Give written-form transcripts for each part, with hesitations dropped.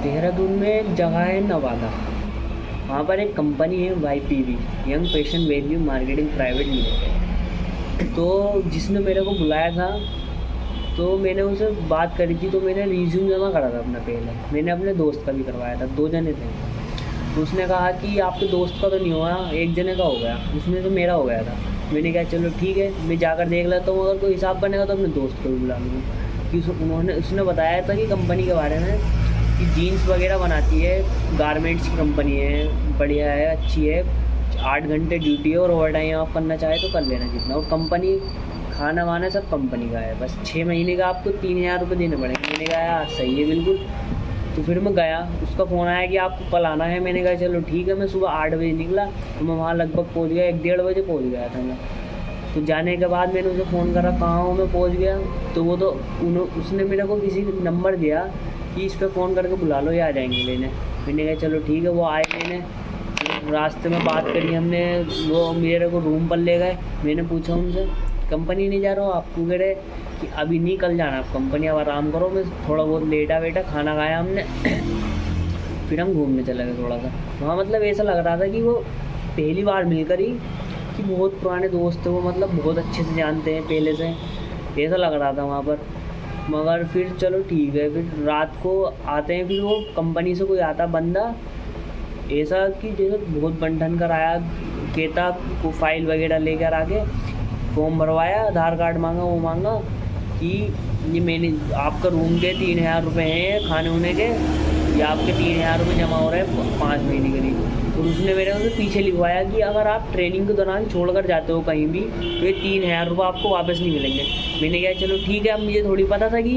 देहरादून में एक जगह है नवादा। वहाँ पर एक कंपनी है YPV, young patient value marketing private limited. तो जिसने मेरे को बुलाया था, तो मैंने उनसे बात करी थी। तो मैंने रिज्यूम जमा करा था अपना पहले, मैंने अपने दोस्त का भी करवाया था, 2 जने थे। तो उसने कहा कि आपके दोस्त का तो नहीं हुआ, एक जने का हो गया, उसमें तो मेरा हो गया था। मैंने कहा चलो ठीक है, मैं जाकर देख लेता हूँ, अगर कोई हिसाब बनेगा तो अपने दोस्त को भी बुला लूँगा। कि उसने बताया था कि कंपनी के बारे में कि जीन्स वगैरह बनाती है, गारमेंट्स की कंपनी है, बढ़िया है, अच्छी है, 8 घंटे ड्यूटी है और ओवर टाइम आप करना चाहे तो कर लेना जितना। और कंपनी खाना वाना सब कंपनी का है, बस 6 महीने का आपको 3000 रुपये देने पड़ेंगे। मैंने कहा यार सही है बिल्कुल। तो फिर मैं गया, उसका फ़ोन आया कि आपको कल आना है। मैंने कहा चलो ठीक है। मैं सुबह 8 बजे निकला, तो मैं वहाँ लगभग पहुँच गया, 1-1:30 बजे पहुँच गया था मैं। तो जाने के बाद मैंने उसे फ़ोन करा, कहाँ हूँ, मैं पहुँच गया। तो वो तो उसने मेरे को किसी नंबर दिया कि इस पर फ़ोन करके बुला लो, ये आ जाएंगे लेने। मैंने कहा चलो ठीक है। वो आए लेने, रास्ते में बात करी हमने, वो मेरे को रूम पर ले गए। मैंने पूछा उनसे कंपनी नहीं जा रहा हो आपको, कह रहे कि अभी नहीं कल जाना आप कंपनी, अब आराम करो। मैं थोड़ा बहुत लेटा वेटा, खाना खाया हमने फिर हम घूमने चले गए थोड़ा सा वहाँ। मतलब ऐसा लग रहा था कि वो पहली बार मिलकर ही कि बहुत पुराने दोस्त थे वो, मतलब बहुत अच्छे से जानते हैं पहले से, ऐसा लग रहा था वहाँ पर। मगर फिर चलो ठीक है। फिर रात को आते हैं, फिर वो कंपनी से कोई आता बंदा ऐसा कि जैसे बहुत बंधन कर आया, कहता को फाइल वगैरह लेकर आके फॉर्म भरवाया, आधार कार्ड मांगा, वो मांगा कि ये मैंने आपका रूम के 3000 रुपये हैं, खाने होने के, या आपके 3000 रुपये जमा हो रहे हैं 5 महीने के लिए। तो उसने मेरे उसे पीछे लिखवाया कि अगर आप ट्रेनिंग के दौरान छोड़कर जाते हो कहीं भी, तो ये 3000 रुपये आपको वापस नहीं मिलेंगे। मैंने कहा चलो ठीक है। अब मुझे थोड़ी पता था कि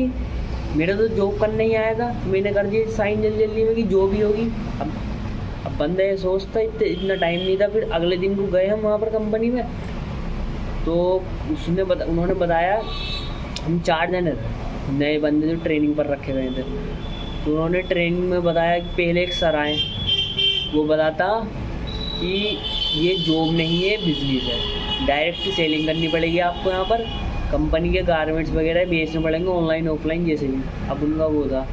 मेरा तो जॉब करने ही आया था, मैंने कर दिया साइन जल्दी जल्दी में कि जो भी होगी। अब बंदा ये सोचता, इतना टाइम नहीं था। फिर अगले दिन को गए हम वहाँ पर कंपनी में, तो उन्होंने बताया, हम 4 जने थे नए बंदे जो ट्रेनिंग पर रखे गए थे। तो उन्होंने ट्रेनिंग में बताया कि पहले एक सर आए, वो बताता कि ये जॉब नहीं है, बिजनेस है, डायरेक्ट सेलिंग करनी पड़ेगी आपको। यहाँ पर कंपनी के गारमेंट्स वगैरह बेचने पड़ेंगे, ऑनलाइन ऑफलाइन जैसे भी। अब उनका वो था।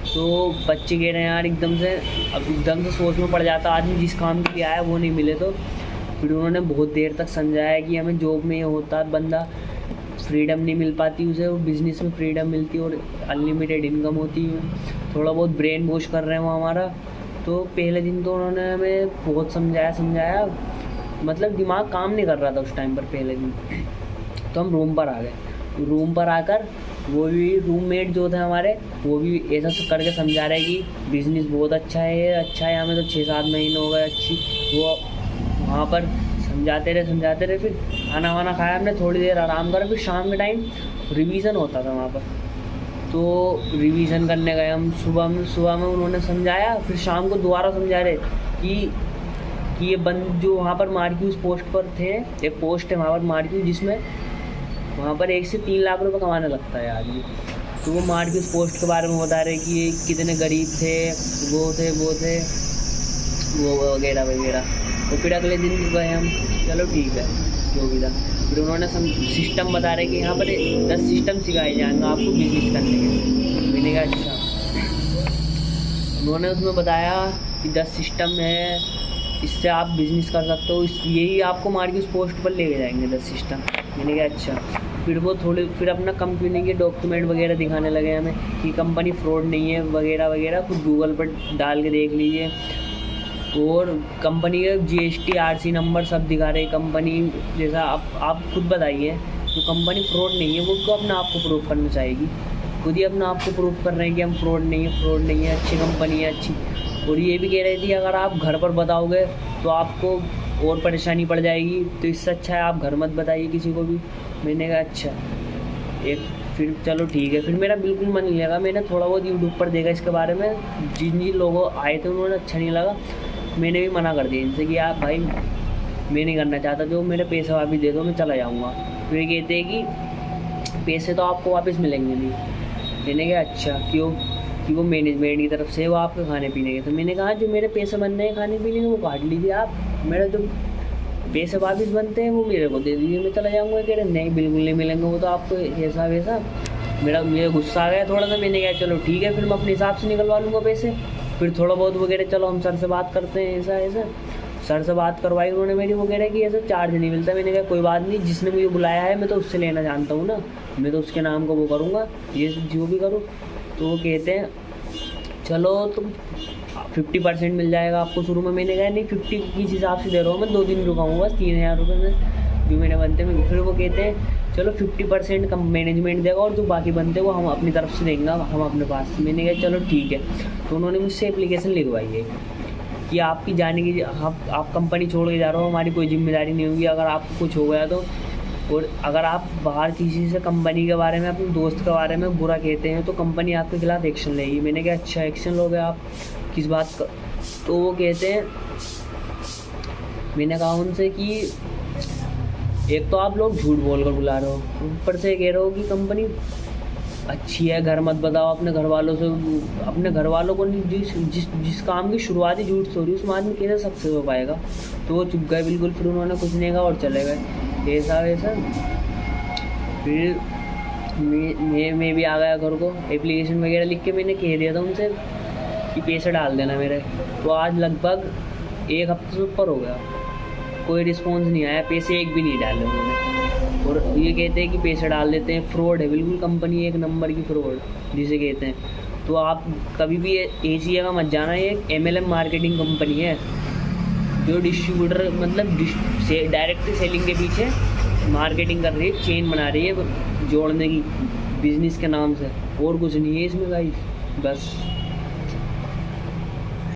तो बच्चे कह रहे हैं यार एकदम से सोच में पड़ जाता आदमी, जिस काम के लिए आया वो नहीं मिले तो। फिर उन्होंने बहुत देर तक समझाया कि हमें जॉब में ये होता है, बंदा फ्रीडम नहीं मिल पाती उसे, और बिज़नेस में फ्रीडम मिलती है और अनलिमिटेड इनकम होती है। थोड़ा बहुत ब्रेन वॉश कर रहे हैं वो हमारा। तो पहले दिन तो उन्होंने हमें बहुत समझाया, मतलब दिमाग काम नहीं कर रहा था उस टाइम पर पहले दिन। तो हम रूम पर आ गए। रूम पर आकर वो भी रूममेट जो थे हमारे, वो भी ऐसा करके समझा रहे कि बिज़नेस बहुत अच्छा है, हमें तो 6-7 महीने हो गए अच्छी। वो वहाँ पर समझाते रहे। फिर खाना वाना खाया हमने, थोड़ी देर आराम करा। फिर शाम के टाइम रिवीजन होता था वहाँ पर, तो रिवीजन करने गए हम। सुबह में उन्होंने समझाया, फिर शाम को दोबारा समझा रहे कि ये बंद जो वहाँ पर मार्क्यूज पोस्ट पर थे, एक पोस्ट है वहाँ पर मार्क्यूज, जिसमें वहाँ पर 1 से 3 लाख रुपये कमाने लगता है आदमी। तो वो मार्क्यूज पोस्ट के बारे में बता रहे कि ये कितने गरीब थे, वो थे वगैरह। तो फिर अगले दिन गए हम, चलो ठीक है जो भी था। फिर उन्होंने सिस्टम बता रहे कि यहाँ पर 10 सिस्टम सिखाए जाएंगे आपको बिजनेस करने के। मैंने कहा अच्छा। उन्होंने उसमें बताया कि 10 सिस्टम है, इससे आप बिज़नेस कर सकते हो, यही आपको मार्केट पोस्ट पर लेके जाएंगे 10 सिस्टम। मैंने कहा अच्छा। फिर अपना कंपनी के डॉक्यूमेंट वगैरह दिखाने लगे हमें कि कंपनी फ्रॉड नहीं है वगैरह। खुद गूगल पर डाल के देख लीजिए। और कंपनी के GST RC नंबर सब दिखा रहे कंपनी जैसा। आप खुद बताइए, तो कंपनी फ्रॉड नहीं है, वो तो अपना आप को प्रूफ करना चाहेगी। खुद ही अपना आप को प्रूफ कर रहे हैं कि हम फ्रॉड नहीं है, अच्छी कंपनी है, अच्छी। और ये भी कह रही थी अगर आप घर पर बताओगे तो आपको और परेशानी पड़ जाएगी, तो इससे अच्छा है आप घर मत बताइए किसी को भी। मैंने कहा अच्छा। फिर चलो ठीक है। फिर मेरा बिल्कुल मन नहीं लगा। मैंने थोड़ा बहुत यूट्यूब पर देखा इसके बारे में, जिन लोगों आए थे उन्होंने अच्छा नहीं लगा। मैंने भी मना कर दिया इनसे कि आप भाई मैं नहीं करना चाहता, जो मेरे पैसे वापस दे दो, मैं चला जाऊँगा। तो ये कहते हैं कि पैसे तो आपको वापस मिलेंगे नहीं। मैंने कहा अच्छा क्यों? कि वो मैनेजमेंट की तरफ से वो आपके खाने पीने के। तो मैंने कहा जो मेरे पैसे बन रहे हैं खाने पीने के वो काट लीजिए आप, मेरा जो पैसे वापस बनते हैं वो मेरे को दे दीजिए, मैं चला जाऊँगा। कह रहे नहीं बिल्कुल नहीं मिलेंगे वो तो आपको, ऐसा वैसा। मुझे गुस्सा आ गया थोड़ा सा। मैंने कहा चलो ठीक है, फिर मैं अपने हिसाब से निकलवा लूँगा पैसे। फिर थोड़ा बहुत वगैरह चलो हम सर से बात करते हैं, ऐसा ऐसा सर से बात करवाई उन्होंने मेरी, वो कह रहे कि ऐसा चार्ज नहीं मिलता। मैंने कहा कोई बात नहीं, जिसने मुझे बुलाया है मैं तो उससे लेना जानता हूँ ना, मैं तो उसके नाम को वो करूँगा, ये जो भी करूँ। तो वो कहते हैं चलो तुम 50% मिल जाएगा आपको शुरू में। मैंने कहा नहीं 50 किस हिसाब से दे रहा हूँ, मैं 2 दिन रुकाऊँगा, 3000 रुपये में जो मैंने बनते हैं। फिर वो कहते हैं चलो 50% कम मैनेजमेंट देगा और जो बाकी बनते हैं वो हम अपनी तरफ से देंगे हम अपने पास से। मैंने कहा चलो ठीक है। तो उन्होंने मुझसे एप्लीकेशन लिखवाई है कि आपकी जाने की, आप कंपनी छोड़ के जा रहे हो, हमारी कोई जिम्मेदारी नहीं होगी अगर आपको कुछ हो गया तो। और अगर आप बाहर किसी से कंपनी के बारे में, अपने दोस्त के बारे में बुरा कहते हैं तो कंपनी आपके खिलाफ़ एक्शन लेगी। मैंने कहा अच्छा एक्शन लोगे आप, किस बात का? तो वो कहते हैं, मैंने कहा उनसे कि एक तो आप लोग झूठ बोल कर बुला रहे हो, ऊपर से कह रहे हो कि कंपनी अच्छी है, घर मत बताओ अपने घर वालों से। अपने घर वालों को नहीं, जिस काम की शुरुआती झूठ से हो रही है उसमें आदमी कैसे सक्सेस हो पाएगा? तो वो चुप गए बिल्कुल, फिर उन्होंने कुछ नहीं कहा और चले गए। ऐसा वैसा फिर मैं भी आ गया घर को, एप्लीकेशन वगैरह लिख के मैंने कह दिया था उनसे कि पैसे डाल देना मेरे। तो आज लगभग 1 हफ्ते से ऊपर हो गया, कोई रिस्पॉन्स नहीं आया, पैसे एक भी नहीं डाले उन्होंने। और ये कहते हैं कि पैसे डाल देते हैं, फ्रॉड है बिल्कुल, कंपनी एक नंबर की फ्रॉड जिसे कहते हैं। तो आप कभी भी ऐसी जगह मत जाना। ये एक MLM मार्केटिंग कंपनी है जो डिस्ट्रीब्यूटर मतलब डायरेक्ट सेलिंग के पीछे मार्केटिंग कर रही है, चेन बना रही है जोड़ने की बिजनेस के नाम से, और कुछ नहीं है इसमें गाइस, बस।